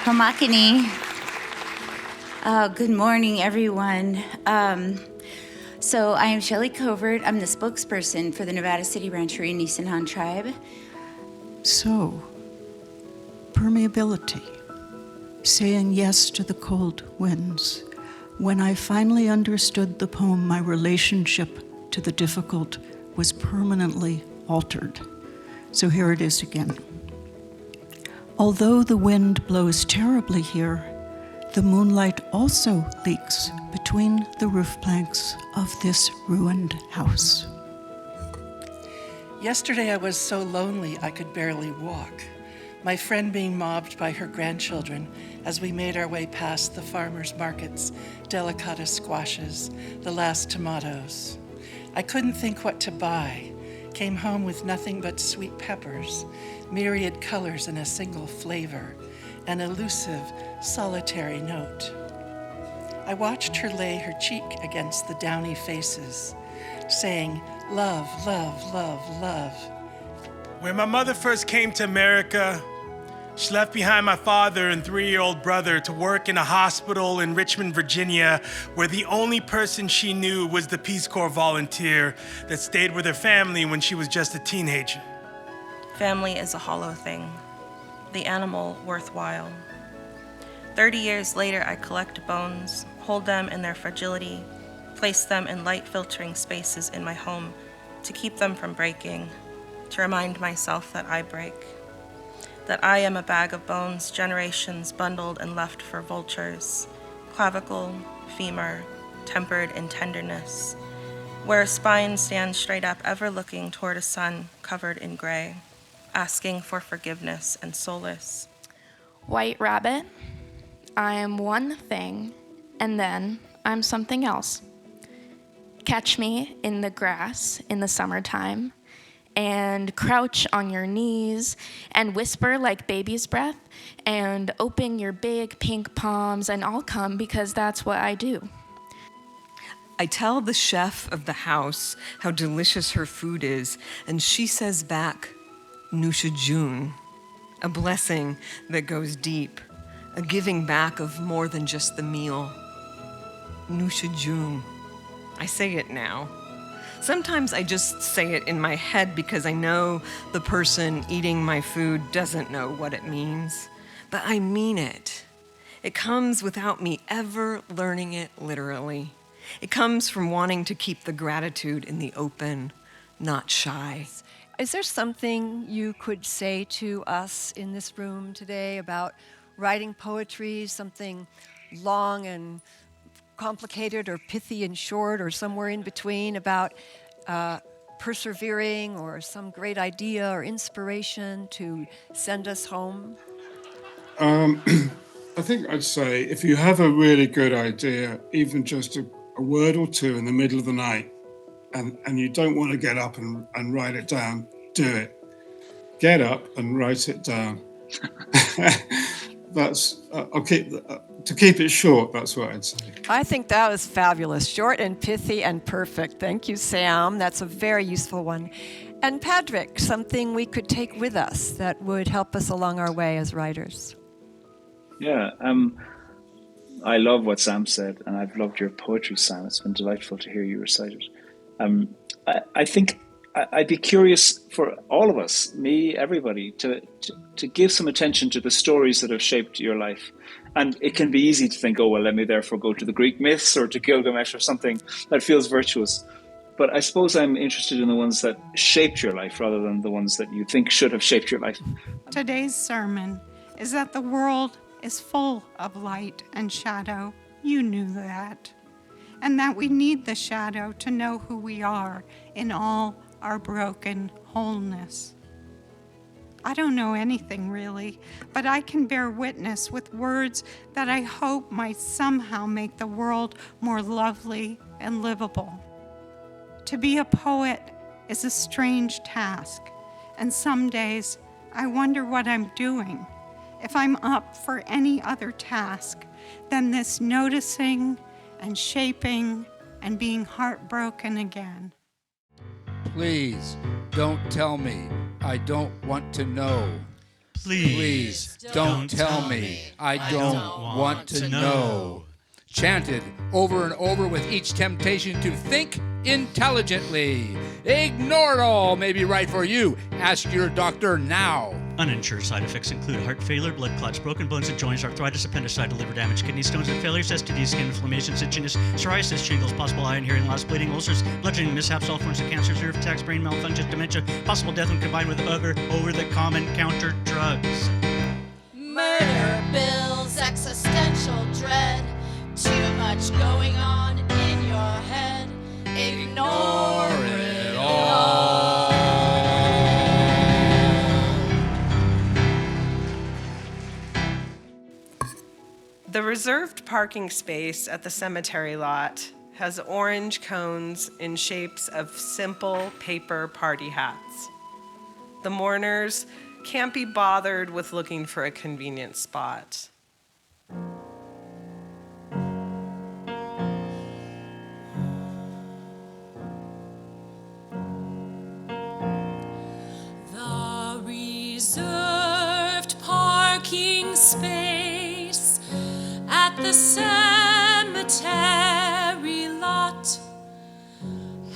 Homakini. Good morning, everyone. So I am Shelley Covert. I'm the spokesperson for the Nevada City Rancheria Nisenan tribe. So, permeability, saying yes to the cold winds. When I finally understood the poem, my relationship to the difficult was permanently altered. So here it is again. Although the wind blows terribly here, the moonlight also leaks between the roof planks of this ruined house. Yesterday I was so lonely I could barely walk, my friend being mobbed by her grandchildren as we made our way past the farmers' markets, delicata squashes, the last tomatoes. I couldn't think what to buy, came home with nothing but sweet peppers, myriad colors in a single flavor, an elusive, solitary note. I watched her lay her cheek against the downy faces, saying, love, love, love, love. When my mother first came to America, she left behind my father and 3-year-old brother to work in a hospital in Richmond, Virginia, where the only person she knew was the Peace Corps volunteer that stayed with her family when she was just a teenager. Family is a hollow thing, the animal worthwhile. 30 years later, I collect bones, hold them in their fragility, place them in light-filtering spaces in my home to keep them from breaking, to remind myself that I break, that I am a bag of bones, generations bundled and left for vultures, clavicle, femur, tempered in tenderness, where a spine stands straight up, ever looking toward a sun covered in gray, asking for forgiveness and solace. White rabbit, I am one thing, and then I'm something else. Catch me in the grass in the summertime, and crouch on your knees, and whisper like baby's breath, and open your big pink palms, and I'll come because that's what I do. I tell the chef of the house how delicious her food is, and she says back, Nusha Jun, a blessing that goes deep, a giving back of more than just the meal. Nusha Jun. I say it now. Sometimes I just say it in my head because I know the person eating my food doesn't know what it means, but I mean it. It comes without me ever learning it literally. It comes from wanting to keep the gratitude in the open, not shy. Is there something you could say to us in this room today about writing poetry, something long and complicated or pithy and short or somewhere in between, about persevering or some great idea or inspiration to send us home? I think I'd say if you have a really good idea, even just a word or two in the middle of the night, and you don't want to get up and write it down, do it. Get up and write it down. That's to keep it short, that's what I'd say. I think that was fabulous. Short and pithy and perfect. Thank you, Sam. That's a very useful one. And Patrick, something we could take with us that would help us along our way as writers. Yeah, I love what Sam said, and I've loved your poetry, Sam. It's been delightful to hear you recite it. I think I'd be curious for all of us, me, everybody, to give some attention to the stories that have shaped your life. And it can be easy to think, oh, well, let me therefore go to the Greek myths or to Gilgamesh or something that feels virtuous. But I suppose I'm interested in the ones that shaped your life rather than the ones that you think should have shaped your life. Today's sermon is that the world is full of light and shadow. You knew that. And that we need the shadow to know who we are in all our broken wholeness. I don't know anything really, but I can bear witness with words that I hope might somehow make the world more lovely and livable. To be a poet is a strange task, and some days I wonder what I'm doing, if I'm up for any other task than this noticing and shaping and being heartbroken again. Please don't tell me. I don't want to know. Please don't tell me. I don't want to know. Chanted over and over with each temptation to think intelligently. Ignore it all may be right for you. Ask your doctor now. Uninsured side effects include heart failure, blood clots, broken bones and joints, arthritis, appendicitis, liver damage, kidney stones and failures, STDs, skin inflammations, itchiness, psoriasis, shingles, possible eye and hearing loss, bleeding, ulcers, bloodstream mishaps, all forms of cancers, nerve attacks, brain malfunctions, dementia, possible death when combined with other over-the-counter drugs. Murder bills, existential dread, too much going on in your head. Ignore it all. The reserved parking space at the cemetery lot has orange cones in shapes of simple paper party hats. The mourners can't be bothered with looking for a convenient spot. The reserved parking space at the cemetery lot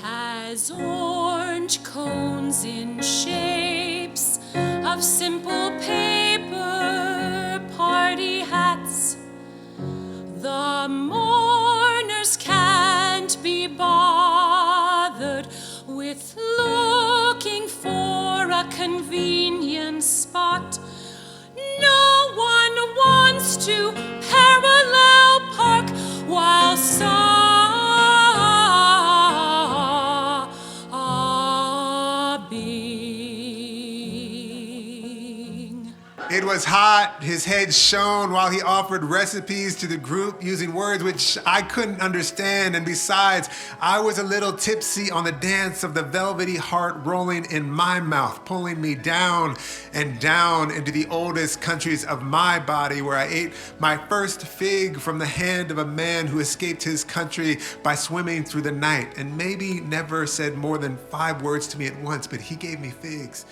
has orange cones in shapes of simple paper party hats. The mourners can't be bothered with looking for a convenient spot. No one wants to parallel park while sobbing. It was hot, his head shone while he offered recipes to the group using words which I couldn't understand, and besides, I was a little tipsy on the dance of the velvety heart rolling in my mouth, pulling me down and down into the oldest countries of my body, where I ate my first fig from the hand of a man who escaped his country by swimming through the night, and maybe never said more than 5 words to me at once, but he gave me figs.